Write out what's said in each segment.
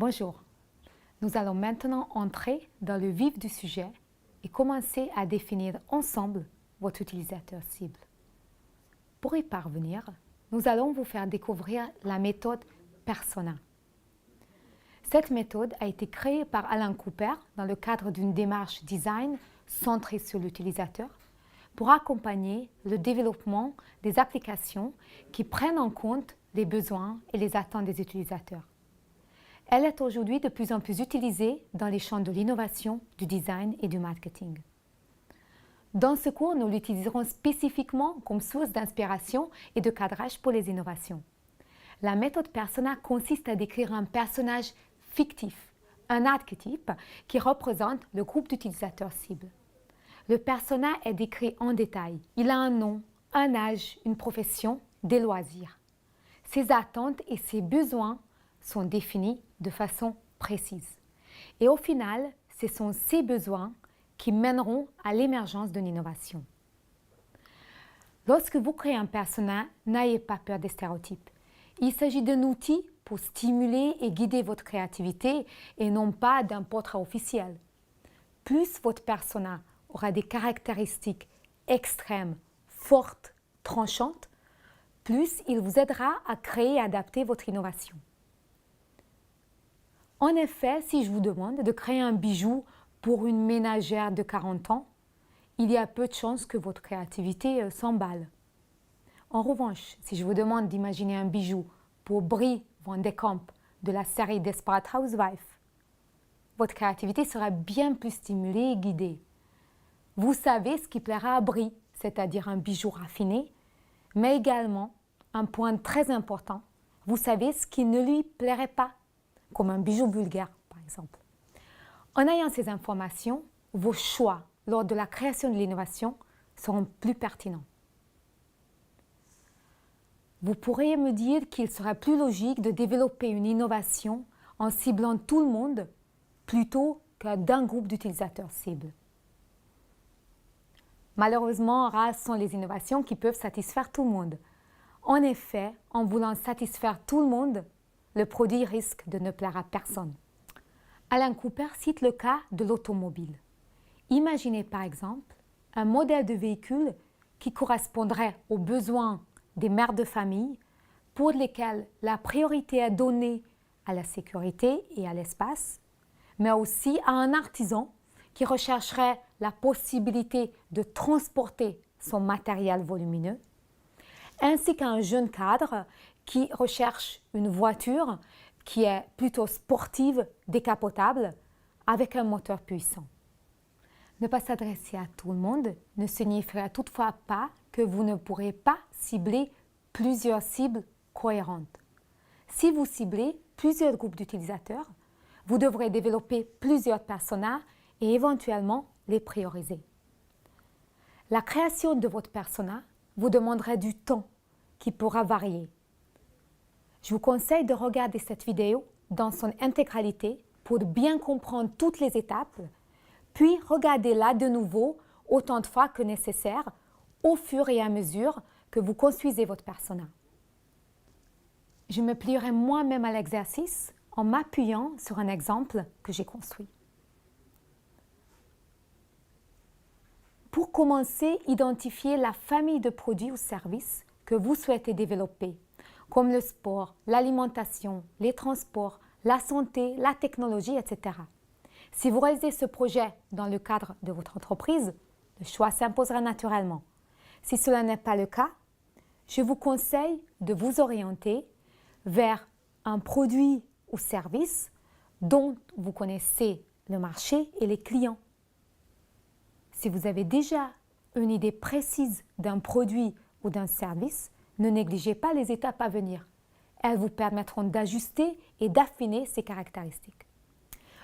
Bonjour, nous allons maintenant entrer dans le vif du sujet et commencer à définir ensemble votre utilisateur cible. Pour y parvenir, nous allons vous faire découvrir la méthode Persona. Cette méthode a été créée par Alan Cooper dans le cadre d'une démarche design centrée sur l'utilisateur pour accompagner le développement des applications qui prennent en compte les besoins et les attentes des utilisateurs. Elle est aujourd'hui de plus en plus utilisée dans les champs de l'innovation, du design et du marketing. Dans ce cours, nous l'utiliserons spécifiquement comme source d'inspiration et de cadrage pour les innovations. La méthode Persona consiste à décrire un personnage fictif, un archétype qui représente le groupe d'utilisateurs cibles. Le persona est décrit en détail. Il a un nom, un âge, une profession, des loisirs. Ses attentes et ses besoins sont définis de façon précise. Et au final, ce sont ces besoins qui mèneront à l'émergence d'une innovation. Lorsque vous créez un persona, n'ayez pas peur des stéréotypes. Il s'agit d'un outil pour stimuler et guider votre créativité et non pas d'un portrait officiel. Plus votre persona aura des caractéristiques extrêmes, fortes, tranchantes, plus il vous aidera à créer et adapter votre innovation. En effet, si je vous demande de créer un bijou pour une ménagère de 40 ans, il y a peu de chances que votre créativité s'emballe. En revanche, si je vous demande d'imaginer un bijou pour Brie Van de Kamp de la série Desperate Housewives, votre créativité sera bien plus stimulée et guidée. Vous savez ce qui plaira à Brie, c'est-à-dire un bijou raffiné, mais également, un point très important, vous savez ce qui ne lui plairait pas, comme un bijou vulgaire, par exemple. En ayant ces informations, vos choix lors de la création de l'innovation seront plus pertinents. Vous pourriez me dire qu'il serait plus logique de développer une innovation en ciblant tout le monde plutôt que d'un groupe d'utilisateurs cibles. Malheureusement, rares sont les innovations qui peuvent satisfaire tout le monde. En effet, en voulant satisfaire tout le monde, le produit risque de ne plaire à personne. Alan Cooper cite le cas de l'automobile. Imaginez par exemple un modèle de véhicule qui correspondrait aux besoins des mères de famille pour lesquels la priorité est donnée à la sécurité et à l'espace, mais aussi à un artisan qui rechercherait la possibilité de transporter son matériel volumineux, ainsi qu'à un jeune cadre qui recherche une voiture qui est plutôt sportive, décapotable, avec un moteur puissant. Ne pas s'adresser à tout le monde ne signifiera toutefois pas que vous ne pourrez pas cibler plusieurs cibles cohérentes. Si vous ciblez plusieurs groupes d'utilisateurs, vous devrez développer plusieurs personas et éventuellement les prioriser. La création de votre persona vous demanderait du temps qui pourra varier. Je vous conseille de regarder cette vidéo dans son intégralité pour bien comprendre toutes les étapes, puis regardez-la de nouveau autant de fois que nécessaire au fur et à mesure que vous construisez votre persona. Je me plierai moi-même à l'exercice en m'appuyant sur un exemple que j'ai construit. Pour commencer, identifiez la famille de produits ou services que vous souhaitez développer, comme le sport, l'alimentation, les transports, la santé, la technologie, etc. Si vous réalisez ce projet dans le cadre de votre entreprise, le choix s'imposera naturellement. Si cela n'est pas le cas, je vous conseille de vous orienter vers un produit ou service dont vous connaissez le marché et les clients. Si vous avez déjà une idée précise d'un produit ou d'un service, ne négligez pas les étapes à venir. Elles vous permettront d'ajuster et d'affiner ces caractéristiques.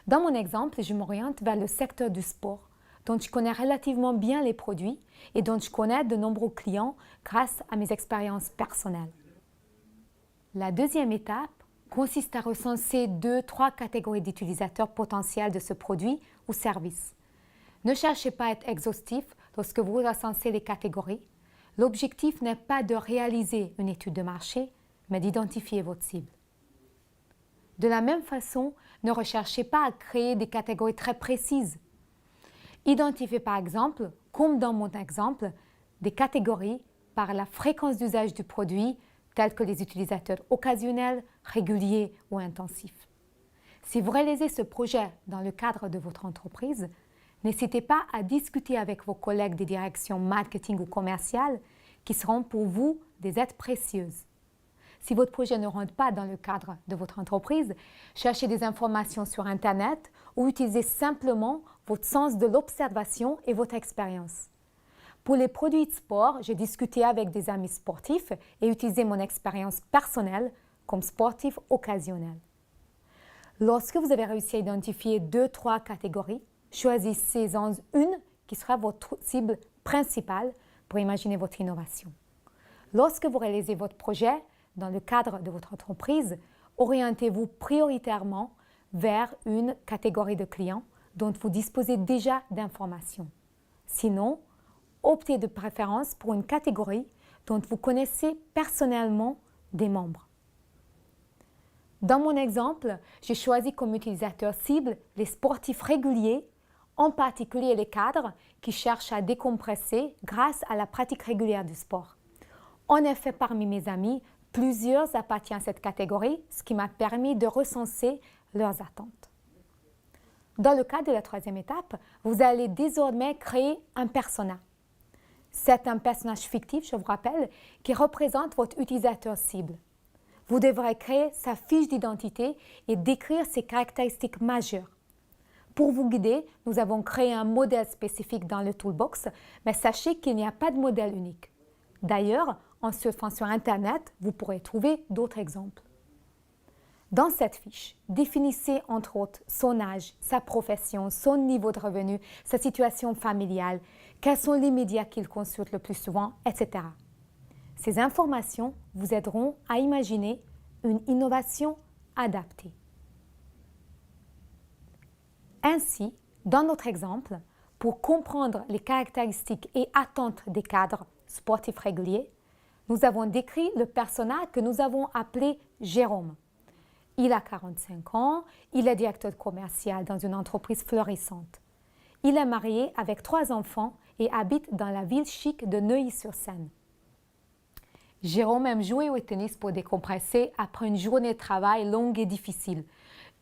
Dans mon exemple, je m'oriente vers le secteur du sport, dont je connais relativement bien les produits et dont je connais de nombreux clients grâce à mes expériences personnelles. La deuxième étape consiste à recenser 2-3 catégories d'utilisateurs potentiels de ce produit ou service. Ne cherchez pas à être exhaustif lorsque vous recensez les catégories. L'objectif n'est pas de réaliser une étude de marché, mais d'identifier votre cible. De la même façon, ne recherchez pas à créer des catégories très précises. Identifiez par exemple, comme dans mon exemple, des catégories par la fréquence d'usage du produit, tels que les utilisateurs occasionnels, réguliers ou intensifs. Si vous réalisez ce projet dans le cadre de votre entreprise, n'hésitez pas à discuter avec vos collègues des directions marketing ou commerciales qui seront pour vous des aides précieuses. Si votre projet ne rentre pas dans le cadre de votre entreprise, cherchez des informations sur Internet ou utilisez simplement votre sens de l'observation et votre expérience. Pour les produits de sport, j'ai discuté avec des amis sportifs et utilisé mon expérience personnelle comme sportif occasionnel. Lorsque vous avez réussi à identifier 2-3 catégories, choisissez-en une qui sera votre cible principale pour imaginer votre innovation. Lorsque vous réalisez votre projet dans le cadre de votre entreprise, orientez-vous prioritairement vers une catégorie de clients dont vous disposez déjà d'informations. Sinon, optez de préférence pour une catégorie dont vous connaissez personnellement des membres. Dans mon exemple, j'ai choisi comme utilisateur cible les sportifs réguliers, en particulier les cadres qui cherchent à décompresser grâce à la pratique régulière du sport. En effet, parmi mes amis, plusieurs appartiennent à cette catégorie, ce qui m'a permis de recenser leurs attentes. Dans le cadre de la troisième étape, vous allez désormais créer un persona. C'est un personnage fictif, je vous rappelle, qui représente votre utilisateur cible. Vous devrez créer sa fiche d'identité et décrire ses caractéristiques majeures. Pour vous guider, nous avons créé un modèle spécifique dans le Toolbox, mais sachez qu'il n'y a pas de modèle unique. D'ailleurs, en surfant sur Internet, vous pourrez trouver d'autres exemples. Dans cette fiche, définissez entre autres son âge, sa profession, son niveau de revenu, sa situation familiale, quels sont les médias qu'il consulte le plus souvent, etc. Ces informations vous aideront à imaginer une innovation adaptée. Ainsi, dans notre exemple, pour comprendre les caractéristiques et attentes des cadres sportifs réguliers, nous avons décrit le persona que nous avons appelé Jérôme. Il a 45 ans, il est directeur commercial dans une entreprise florissante. Il est marié avec 3 enfants et habite dans la ville chic de Neuilly-sur-Seine. Jérôme aime jouer au tennis pour décompresser après une journée de travail longue et difficile.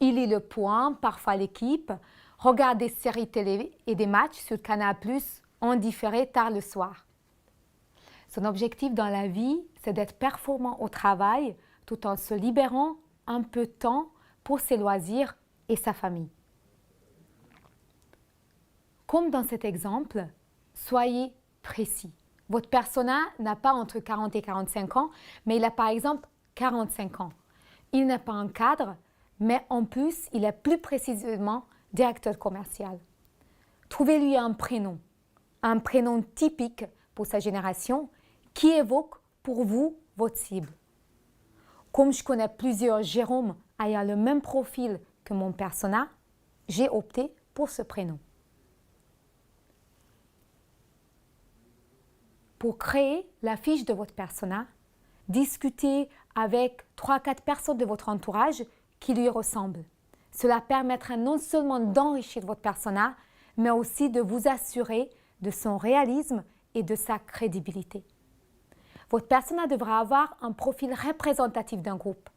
Il lit Le Point, parfois L'Équipe, regarde des séries télé et des matchs sur Canal+, en différé tard le soir. Son objectif dans la vie, c'est d'être performant au travail tout en se libérant un peu de temps pour ses loisirs et sa famille. Comme dans cet exemple, soyez précis. Votre persona n'a pas entre 40 et 45 ans, mais il a par exemple 45 ans. Il n'est pas un cadre, mais en plus, il est plus précisément directeur commercial. Trouvez-lui un prénom typique pour sa génération qui évoque pour vous votre cible. Comme je connais plusieurs Jérôme ayant le même profil que mon persona, j'ai opté pour ce prénom. Pour créer la fiche de votre persona, discutez avec 3-4 personnes de votre entourage qui lui ressemblent. Cela permettra non seulement d'enrichir votre persona, mais aussi de vous assurer de son réalisme et de sa crédibilité. Votre persona devra avoir un profil représentatif d'un groupe,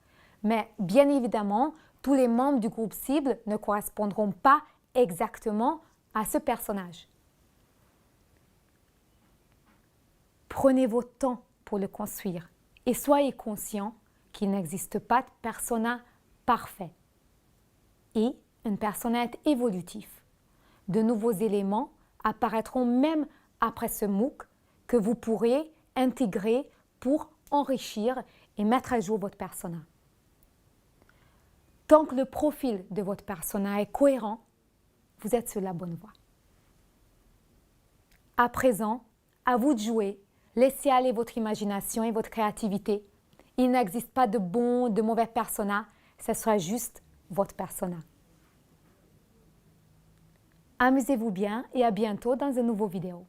mais bien évidemment, tous les membres du groupe cible ne correspondront pas exactement à ce personnage. Prenez votre temps pour le construire et soyez conscient qu'il n'existe pas de persona parfait. Et un persona est évolutif. De nouveaux éléments apparaîtront même après ce MOOC que vous pourrez intégrer pour enrichir et mettre à jour votre persona. Tant que le profil de votre persona est cohérent, vous êtes sur la bonne voie. À présent, à vous de jouer. Laissez aller votre imagination et votre créativité. Il n'existe pas de bon ou de mauvais persona, ce sera juste votre persona. Amusez-vous bien et à bientôt dans une nouvelle vidéo.